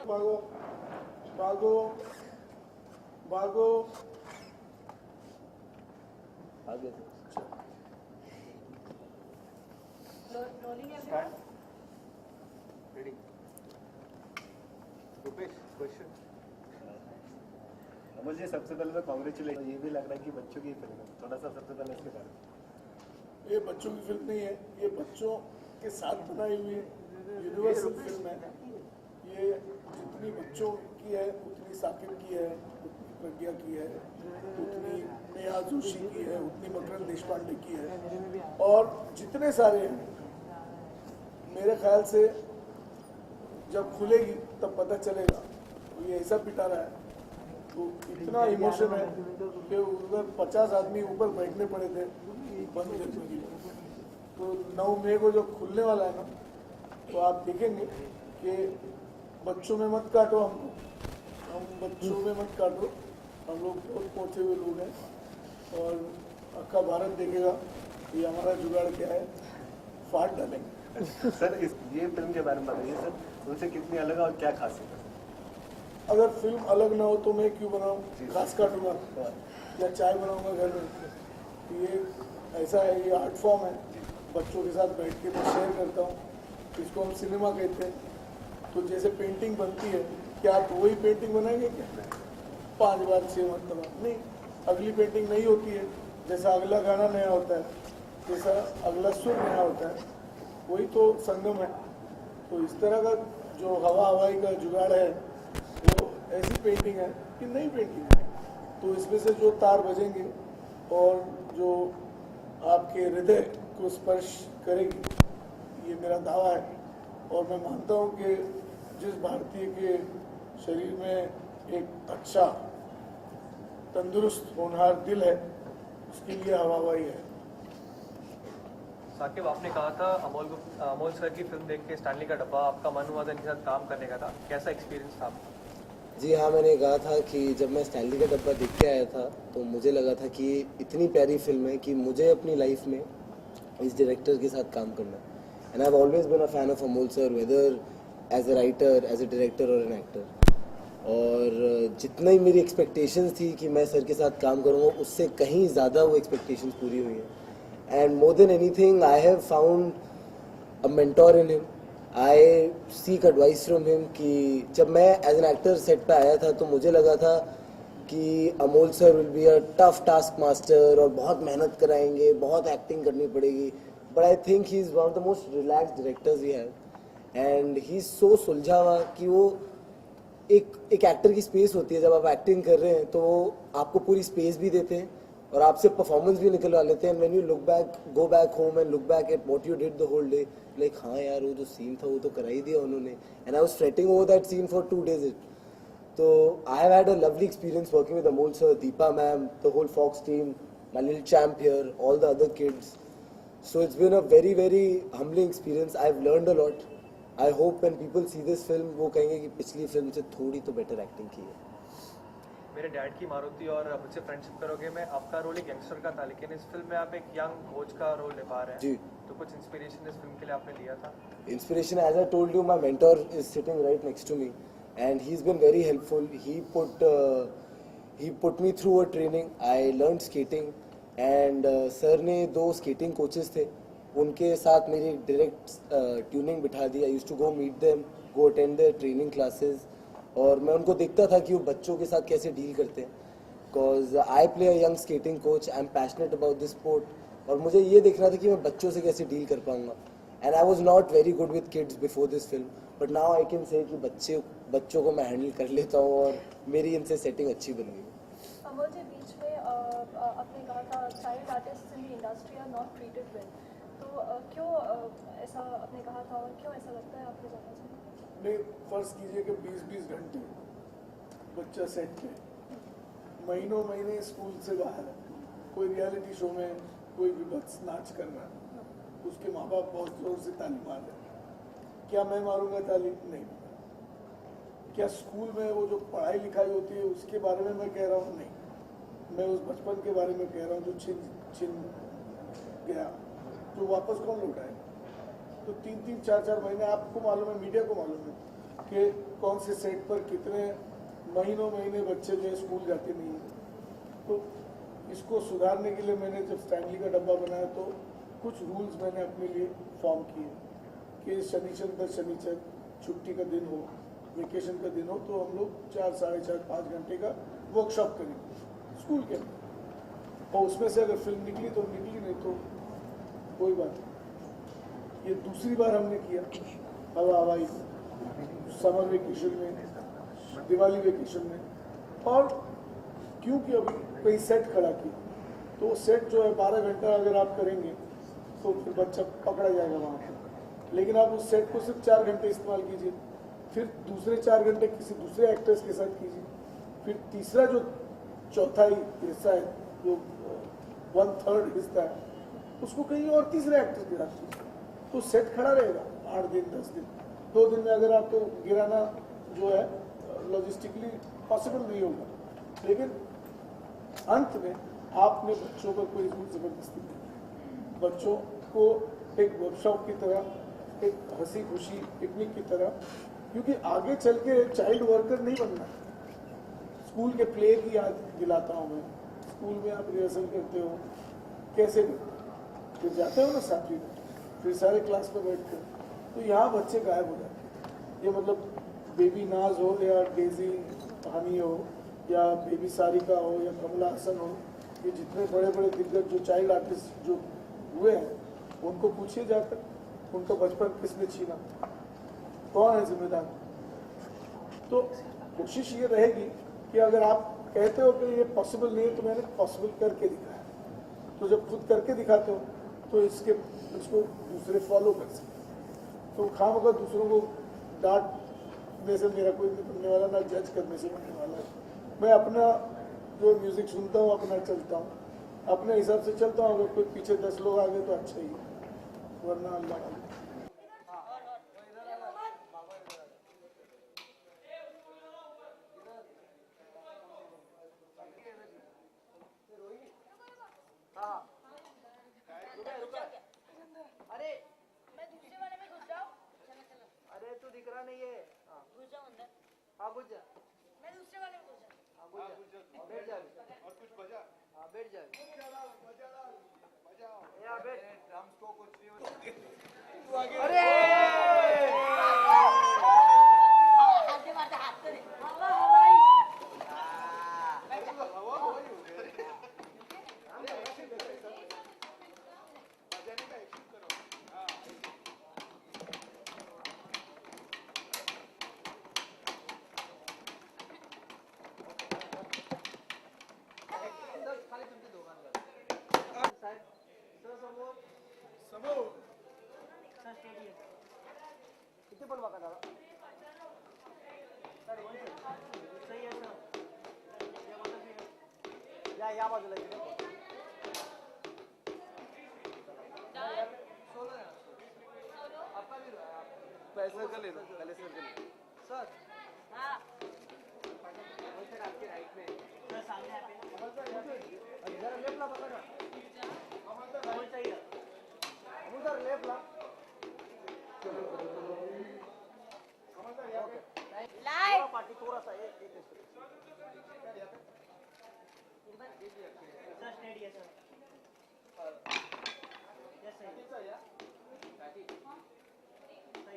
भागो भागो भागो आगे रेडी रुपेश क्वेश्चन मुझे सबसे पहले तो कांग्रेचुलेशन। ये भी लग रहा है कि बच्चों की फिल्म है, थोड़ा सा सबसे पहले इसके बारे में। ये बच्चों की फिल्म नहीं है, ये बच्चों के साथ बनाई हुई यूनिवर्सल फिल्म है। ये जितनी बच्चों की है उतनी साकिब की है, उतनी प्रज्ञा की है, उतनी नेहा जोशी की है, उतनी मकरंद देशपांडे की है और जितने सारे हैं। मेरे ख्याल से जब खुलेगी तब पता चलेगा। तो ये ऐसा पिटा रहा है, तो इतना इमोशन है कि उधर 50 आदमी ऊपर बैठने पड़े थे बंद करने के लिए। तो 9 मई को जो खुलने वाला है ना, तो आप देखेंगे कि बच्चों में मत काटो हमको, हम बच्चों में मत काटो, हम लोग बहुत पहुँचे हुए लोग हैं और अक्का भारत देखेगा कि हमारा जुगाड़ क्या है, फाड़ डालेंगे। सर ये फिल्म के बारे में बताइए सर, उनसे कितनी अलग है और क्या खासियत है? अगर फिल्म अलग ना हो तो मैं क्यों बनाऊँ, घास काटूंगा या चाय बनाऊंगा घर में। ये ऐसा है, ये आर्ट फॉर्म है, बच्चों के साथ बैठ के मैं शेयर करता हूँ। इसको हम सिनेमा कहते हैं। तो जैसे पेंटिंग बनती है, क्या आप वही पेंटिंग बनाएंगे क्या 5 बार 6 मरतबा? नहीं, अगली पेंटिंग नई होती है। जैसा अगला गाना नया होता है, जैसा अगला सुर नया होता है, वही तो संगम है। तो इस तरह का जो हवाई का जुगाड़ है वो ऐसी पेंटिंग है कि नई पेंटिंग है। तो इसमें से जो तार बजेंगे और जो आपके हृदय को स्पर्श करेगी, ये मेरा दावा है। और मैं मानता हूँ कि जिस भारतीय के शरीर में एक अच्छा तंदुरुस्त होनहार दिल है, उसके लिए हवाई है। साकिब, आपने कहा था अमोल सर की फिल्म देख के स्टैनली का डब्बा आपका मन हुआ था इनके साथ काम करने का था, कैसा एक्सपीरियंस था आपका? जी हाँ, मैंने कहा था कि जब मैं स्टैनली का डब्बा देख के आया था तो मुझे लगा था कि इतनी प्यारी फिल्म है कि मुझे अपनी लाइफ में इस डायरेक्टर के साथ काम करना है। And I have always been a fan of Amol sir, whether as a writer, as a director और एन एक्टर। और जितना ही मेरी एक्सपेक्टेशंस थी कि मैं सर के साथ काम करूँगा, उससे कहीं ज़्यादा वो एक्सपेक्टेशंस पूरी हुई हैं। And more than anything I have found a mentor in him. I seek advice from him कि जब मैं एज एन एक्टर सेट पे आया था तो मुझे लगा था कि Amol sir will be a tough taskmaster और बहुत मेहनत कराएंगे, बहुत एक्टिंग करनी पड़ेगी। But I think he is one of the most relaxed directors we have. And he is so सुलझा हुआ कि वो एक एक्टर की स्पेस होती है, जब आप एक्टिंग कर रहे हैं तो आपको पूरी स्पेस भी देते हैं और आपसे परफॉर्मेंस भी निकलवा लेते हैं। When you look back, go back home and look back at what you did the whole day, like हाँ यार वो जो सीन था वो तो करा ही दिया उन्होंने। And I was fretting over that scene for 2 days it. तो I have had a lovely experience working with Amol sir, Deepa ma'am, the whole Fox team, my little champ here, all the other kids. So it's been a very very humbling experience. I've learned a lot. I hope when people see this film वो कहेंगे कि पिछली film से थोड़ी तो better acting की है। मेरे डैड की मारुति और मुझसे फ्रेंडशिप करोगे में आपका रोल एक यंगस्टर का था, लेकिन इस फिल्म में आप एक यंग कोच का रोल निभा रहे हैं जी। तो कुछ इंस्पिरेशन इस फिल्म के लिए आपने लिया था? Inspiration, as I told you, my mentor is sitting right next to me, and he's been very helpful. He put me through a training. I learned skating, and sir ने 2 skating coaches थे, उनके साथ मेरी direct tuning बिठा दी। I used to go meet them, go attend their training classes, और मैं उनको देखता था कि वो बच्चों के साथ कैसे डील करते हैं। Because I play a young skating coach, I am passionate about this sport, और मुझे ये देखना था कि मैं बच्चों से कैसे डील कर पाऊंगा। And I was not very good with kids before this film, but now I can say कि बच्चों को मैं हैंडल कर लेता हूँ और मेरी इनसे सेटिंग अच्छी बन गई। अमोल जी, बीच में आपने कहा था child artist in the industry are not treated well, तो क्यों ऐसा आपने कहा था और क्यों ऐसा लगता है आपको ज़्यादा? नहीं, फर्ज कीजिए कि 20-20 घंटे बच्चा सेट पे, महीनों महीने स्कूल से बाहर है, कोई रियलिटी शो में कोई विभत्स नाच कर रहा है, उसके माँ बाप बहुत जोर से ताली मार रहे हैं, क्या मैं मारूंगा ताली? नहीं। क्या स्कूल में वो जो पढ़ाई लिखाई होती है उसके बारे में मैं कह रहा हूँ? नहीं। मैं उस बचपन के बारे में कह रहा हूँ जो छिन गया, जो वापस कौन लौटाएगा? तो 3-3, 4-4 महीने आपको मालूम है, मीडिया को मालूम है कि कौन से सेट पर कितने महीने बच्चे जो है स्कूल जाते नहीं हैं। तो इसको सुधारने के लिए मैंने जब स्टैनली का डब्बा बनाया तो कुछ रूल्स मैंने अपने लिए फॉर्म किए कि शनिचर दर शनिचर छुट्टी का दिन हो, वेकेशन का दिन हो, तो हम लोग 4, 4.5, 5 घंटे का वर्कशॉप करेंगे स्कूल के अंदर। और उसमें से अगर फिल्म निकली तो निकली, नहीं तो कोई बात नहीं। ये दूसरी बार हमने किया हवाई समर वेकेशन में, दिवाली वेकेशन में। और क्योंकि अभी कहीं सेट खड़ा की तो सेट जो है 12 घंटा अगर आप करेंगे तो फिर बच्चा पकड़ा जाएगा वहाँ पर। लेकिन आप उस सेट को सिर्फ 4 घंटे इस्तेमाल कीजिए, फिर दूसरे 4 घंटे किसी दूसरे एक्टर्स के साथ कीजिए, फिर तीसरा जो चौथाई हिस्सा है, जो 1/3 हिस्सा है, उसको कहीं और तीसरे एक्टर के साथ कीजिए, तो सेट खड़ा रहेगा 8 दिन 10 दिन। 2 दिन में अगर आपको गिराना जो है लॉजिस्टिकली पॉसिबल नहीं होगा। लेकिन अंत में आपने बच्चों पर कोई रूल जबरदस्ती नहीं, बच्चों को एक वर्कशॉप की तरह, एक हंसी खुशी पिकनिक की तरह, क्योंकि आगे चल के चाइल्ड वर्कर नहीं बनना। स्कूल के प्ले की याद दिलाता हूँ मैं। स्कूल में आप रिहर्सल करते हो, कैसे करते, फिर जाते हो ना 7वीं में, फिर सारे क्लास में बैठते हो, तो यहाँ बच्चे गायब हो जाते हैं। ये मतलब बेबी नाज हो या डेजी हनी हो या बेबी सारिका हो या कमला हसन हो, ये जितने बड़े बड़े दिग्गज जो चाइल्ड आर्टिस्ट जो हुए हैं उनको पूछिए जाकर, उनका बचपन किसने छीना, कौन है जिम्मेदार। तो कोशिश ये रहेगी कि अगर आप कहते हो कि ये पॉसिबल नहीं है, तो मैंने पॉसिबल करके दिखाया। तो जब खुद करके दिखाते हो तो इसको दूसरे फॉलो कर सकते। तो खामखा दूसरों को डांटने से मेरा कोई नहीं बनने वाला, ना जज करने से बनने वाला है। मैं अपना जो म्यूजिक सुनता हूँ अपना चलता हूँ, अपने हिसाब से चलता हूँ। अगर कोई पीछे 10 लोग आ गए तो अच्छा ही है, वरना अल्लाह वाले। अरे मैं दूसरे वाले में घुस जाऊं? अरे तू दिख रहा नहीं है। घुस जाऊं अंदर? हाँ घुस जा। मैं दूसरे वाले में घुस जाऊं? हाँ घुस जा। बैठ जा और कुछ बजा। हाँ बैठ जा। यहाँ बैठ। ड्रम्स को कुछ अरे हाथ से मारते, हाथ से हवा हवाई। किती पण बघा दादा सर, सही आहे सर। या बाजूला इकडे पैसा का ले लो, पहले सर का ले लो। सर। हाँ सर, आपके राइट में सर, सामने आते जरा लेफ्ट ला बघा ना, कौन चाहिए उधर लेफ्ट ला। लाइव पार्टी थोड़ा सा